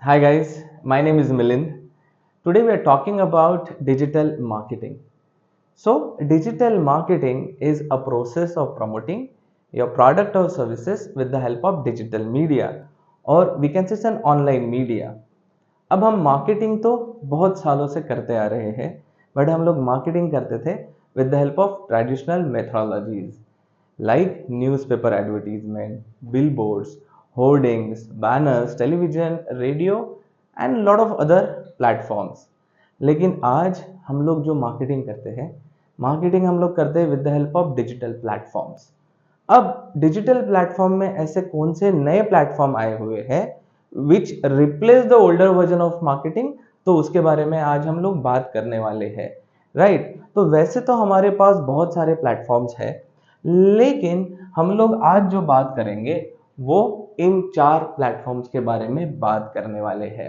Hi guys, my name is Milind. Today we are talking about digital marketing. So, digital marketing is a process of promoting your product or services with the help of digital media or we can say it's an online media. अब हम marketing तो बहुत सालों से करते आ रहे हैं but हम लोग मार्केटिंग करते थे with the help of traditional methodologies like newspaper advertisement, billboards, hoardings, banners, television, radio and lot of other platforms. लेकिन आज हम लोग जो मार्केटिंग करते हैं मार्केटिंग हम लोग करते हैं with the help of digital platforms. अब डिजिटल प्लेटफॉर्म में ऐसे कौन से नए प्लेटफॉर्म आए हुए हैं which replace the older version of marketing, तो उसके बारे में आज हम लोग बात करने वाले हैं. राइट, तो वैसे तो हमारे पास बहुत सारे प्लेटफॉर्म्स हैं लेकिन हम लोग आज जो बात करेंगे वो इन चार प्लेटफॉर्म्स के बारे में बात करने वाले हैं.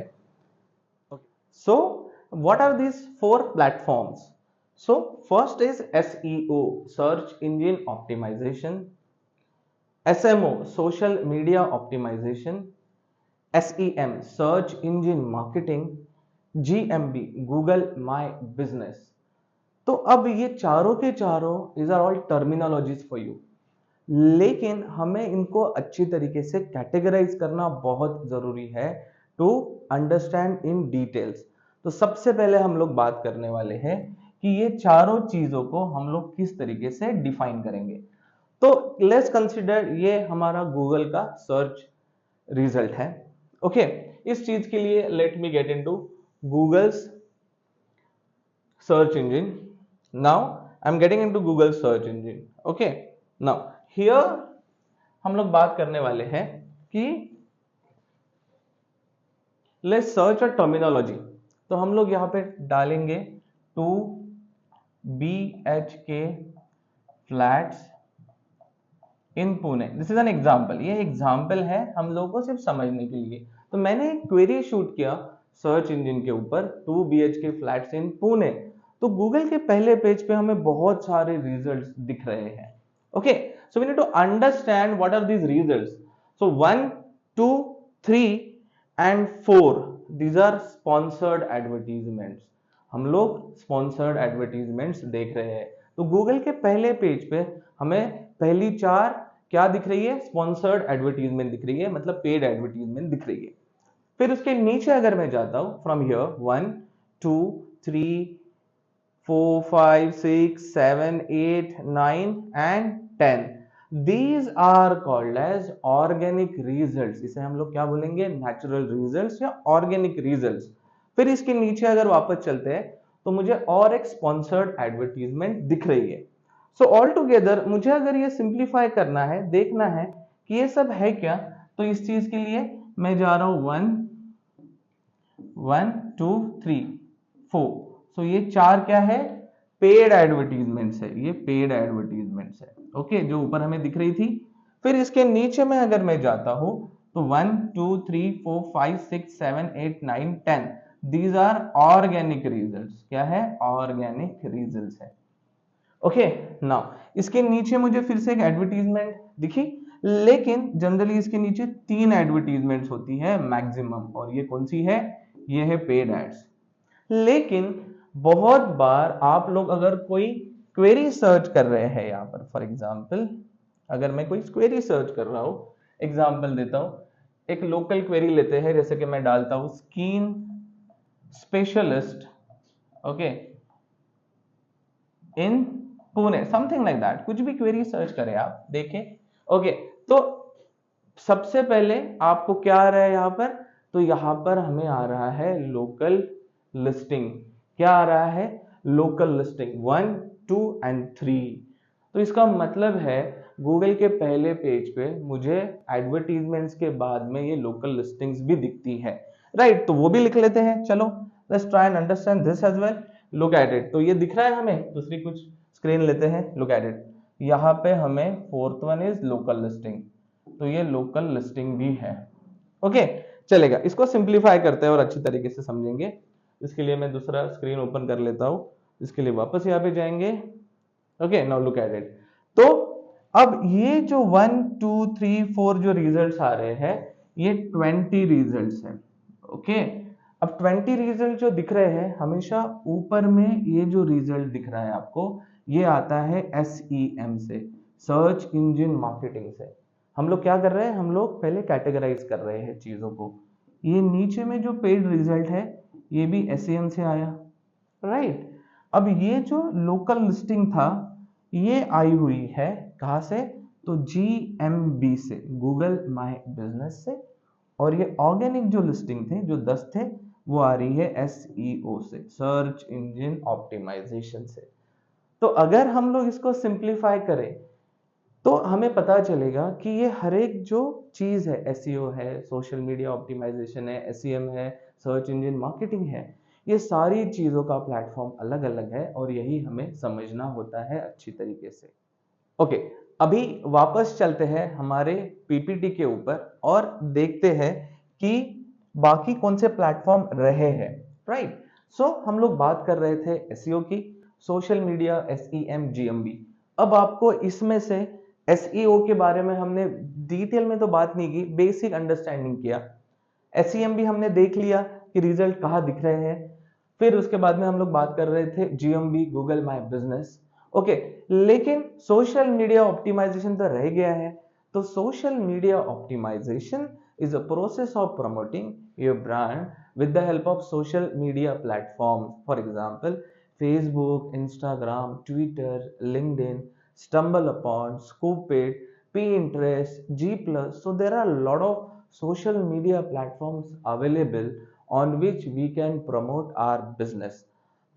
So what are these four platforms? So first is SEO, search engine optimisation, SMO, social media optimization, SEM, search engine marketing, GMB, Google My Business. तो अब ये चारों के चारों these are all terminologies for you, लेकिन हमें इनको अच्छी तरीके से कैटेगराइज करना बहुत जरूरी है टू अंडरस्टैंड इन डिटेल्स. तो सबसे पहले हम लोग बात करने वाले हैं कि ये चारों चीजों को हम लोग किस तरीके से डिफाइन करेंगे. तो लेट्स कंसिडर ये हमारा गूगल का सर्च रिजल्ट है. ओके, इस चीज के लिए let me get into Google's search engine. Now I am getting into Google search engine. Okay, now here हम लोग बात करने वाले हैं कि लेट्स सर्च अ टर्मिनोलॉजी. तो हम लोग यहाँ पे डालेंगे 2 BHK flats in Pune. This is an example, ये एग्जाम्पल है हम लोगों को सिर्फ समझने के लिए. तो मैंने एक क्वेरी शूट किया सर्च इंजन के ऊपर 2 BHK फ्लैट्स इन पुणे. तो गूगल के पहले पेज पे हमें बहुत सारे रिजल्ट्स दिख रहे हैं. Okay, so we need to understand what are these results. So 1, 2, 3 and 4 these are sponsored advertisements. हम लोग स्पॉन्सर्ड एडवर्टीजमेंट्स देख रहे हैं. तो गूगल के पहले पेज पे हमें पहली चार क्या दिख रही है? स्पॉन्सर्ड एडवर्टीजमेंट दिख रही है, मतलब पेड एडवर्टीजमेंट दिख रही है. फिर उसके नीचे अगर मैं जाता हूं from here 1, 2, 3, 4, 5, 6, 7, 8, 9 and 10. These are called as organic results. इसे हम लोग क्या बोलेंगे? नेचुरल रिजल्ट्स या ऑर्गेनिक रिजल्ट्स. फिर इसके नीचे अगर वापस चलते हैं तो मुझे और एक स्पॉन्सर्ड एडवर्टीजमेंट दिख रही है. सो ऑल टुगेदर मुझे अगर ये सिंप्लीफाई करना है, देखना है कि ये सब है क्या, तो इस चीज के लिए मैं जा रहा हूं 1, 1, 2, 3, 4. सो ये चार क्या है? पेड एडवर्टीजमेंट्स है. ये पेड एडवर्टीजमेंट्स है. ओके, जो ऊपर हमें दिख रही थी. फिर इसके नीचे में अगर मैं जाता हूं तो 1, 2, 3, 4, 5, 6, 7, 8, 9, 10. These are organic results. क्या है? ऑर्गेनिक रिजल्ट्स है. ओके, नाउ इसके नीचे मुझे फिर से एक एडवर्टीजमेंट दिखी, लेकिन जनरली इसके नीचे 3 एडवर्टीजमेंट्स होती है मैक्सिमम, और ये कौन सी है? ये है पेड एड्स. लेकिन बहुत बार आप लोग अगर कोई क्वेरी सर्च कर रहे हैं यहाँ पर, फॉर एग्जांपल अगर मैं कोई क्वेरी सर्च कर रहा हूं, एग्जांपल देता हूं, एक लोकल क्वेरी लेते हैं, जैसे कि मैं डालता हूं skin specialist okay in Pune, something like that. कुछ भी क्वेरी सर्च करें आप, देखें. ओके, तो सबसे पहले आपको क्या आ रहा है यहाँ पर? तो यहाँ पर हमें आ रहा है लोकल लिस्टिंग. क्या आ रहा है? Local listing 1, 2 and 3. तो इसका मतलब है गूगल के पहले पेज पे मुझे एडवर्टीजमेंट्स के बाद में ये लोकल लिस्टिंग्स भी दिखती है. राइट, तो वो भी लिख लेते हैं. चलो let's try and understand this as well. Look at it. तो ये दिख रहा है हमें. दूसरी कुछ स्क्रीन लेते हैं. Look at it. यहाँ पे हमें fourth one is local listing. तो ये लोकल लिस्टिंग भी है. ओके, चलेगा. इसको सिंप्लीफाई करते हैं और अच्छी तरीके से समझेंगे. इसके लिए मैं दूसरा स्क्रीन ओपन कर लेता हूं. इसके लिए वापस यहाँ पे जाएंगे. Okay, now look at it. तो अब ये जो 1, 2, 3, 4 जो रिजल्ट्स आ रहे हैं, ये 20 रिजल्ट्स हैं. ओके। अब 20 रिजल्ट जो दिख रहे हैं, हमेशा ऊपर में ये जो रिजल्ट दिख रहा है आपको, ये आता है SEM से, सर्च इंजन मार्केटिंग से। हम लोग क्या कर रहे हैं, हम लोग पहले कैटेगराइज कर रहे हैं चीजों को। ये नीचे में जो पेड रिजल्ट है ये भी SEM से आया, राइट। अब ये जो लोकल लिस्टिंग था ये आई हुई है कहाँ से, तो GMB से, गूगल माई बिजनेस से। और ये ऑर्गेनिक जो लिस्टिंग थे, जो 10 थे, वो आ रही है SEO से, सर्च इंजन ऑप्टिमाइजेशन से। तो अगर हम लोग इसको सिंप्लीफाई करें तो हमें पता चलेगा कि ये हर एक जो चीज है, SEO है, सोशल मीडिया ऑप्टिमाइजेशन है, SEM है, सर्च इंजन मार्केटिंग है, ये सारी चीजों का प्लेटफॉर्म अलग अलग है और यही हमें समझना होता है अच्छी तरीके से। ओके, अभी वापस चलते हैं हमारे PPT के ऊपर और देखते हैं कि बाकी कौन से प्लेटफॉर्म रहे हैं, राइट। सो हम लोग बात कर रहे थे SEO की, सोशल मीडिया, SEM, GMB। अब आपको इसमें से SEO के बारे में हमने डिटेल में तो बात नहीं की, बेसिक अंडरस्टैंडिंग किया। SEM भी हमने देख लिया कि रिजल्ट कहाँ दिख रहे हैं। फिर उसके बाद में हम लोग बात कर रहे थे GMB, Google my business. Okay, लेकिन सोशल मीडिया ऑप्टिमाइजेशन तो रह गया है। तो social media optimisation is a process of promoting your brand with the help of social media platforms. For example, Facebook, Instagram, Twitter, LinkedIn, StumbleUpon, Scoopit, Pinterest, G+. So there are a lot of social media platforms available on which we can promote our business.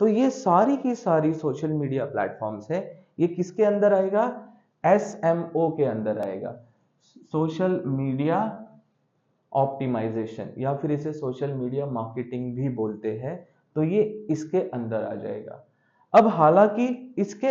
तो ये सारी की सारी social media platforms है, ये किसके अंदर आएगा, SMO के अंदर आएगा, सोशल मीडिया ऑप्टिमाइजेशन, या फिर इसे सोशल मीडिया मार्केटिंग भी बोलते हैं। तो ये इसके अंदर आ जाएगा। अब हालांकि इसके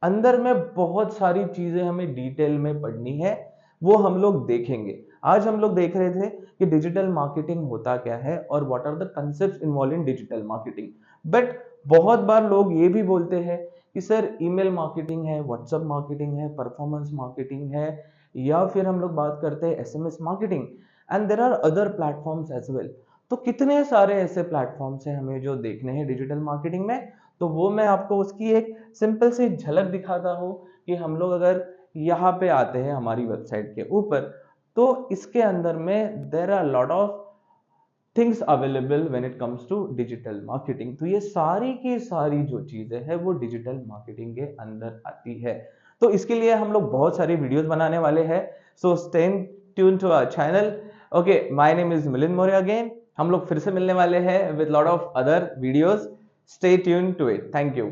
अंदर में बहुत सारी चीजें हमें डिटेल में पढ़नी है, वो हम लोग देखेंगे। आज हम लोग देख रहे थे कि डिजिटल मार्केटिंग होता क्या है और what are the concepts involve in digital marketing. But बहुत बार लोग ये भी बोलते हैं कि सर ईमेल मार्केटिंग है, व्हाट्सएप मार्केटिंग है, परफॉर्मेंस मार्केटिंग है, या फिर हम लोग बात करते हैं SMS marketing, and there are other platforms as well. तो कितने सारे ऐसे प्लेटफॉर्म्स हैं हमें जो देखने हैं डिजिटल मार्केटिंग में। तो वो मैं आपको उसकी एक सिंपल सी झलक दिखाता हूँ कि हम लोग अगर यहाँ पे आते हैं हमारी वेबसाइट के ऊपर, तो इसके अंदर में there are lot of things available when it comes to digital marketing. तो ये सारी की सारी जो चीजें हैं वो डिजिटल मार्केटिंग के अंदर आती है। तो इसके लिए हम लोग बहुत सारी वीडियोस बनाने वाले हैं, so stay tune to our channel. Okay, my name is Milind Maurya again. हम लोग फिर से मिलने वाले हैं with lot of other videos. Stay tune to it. Thank you.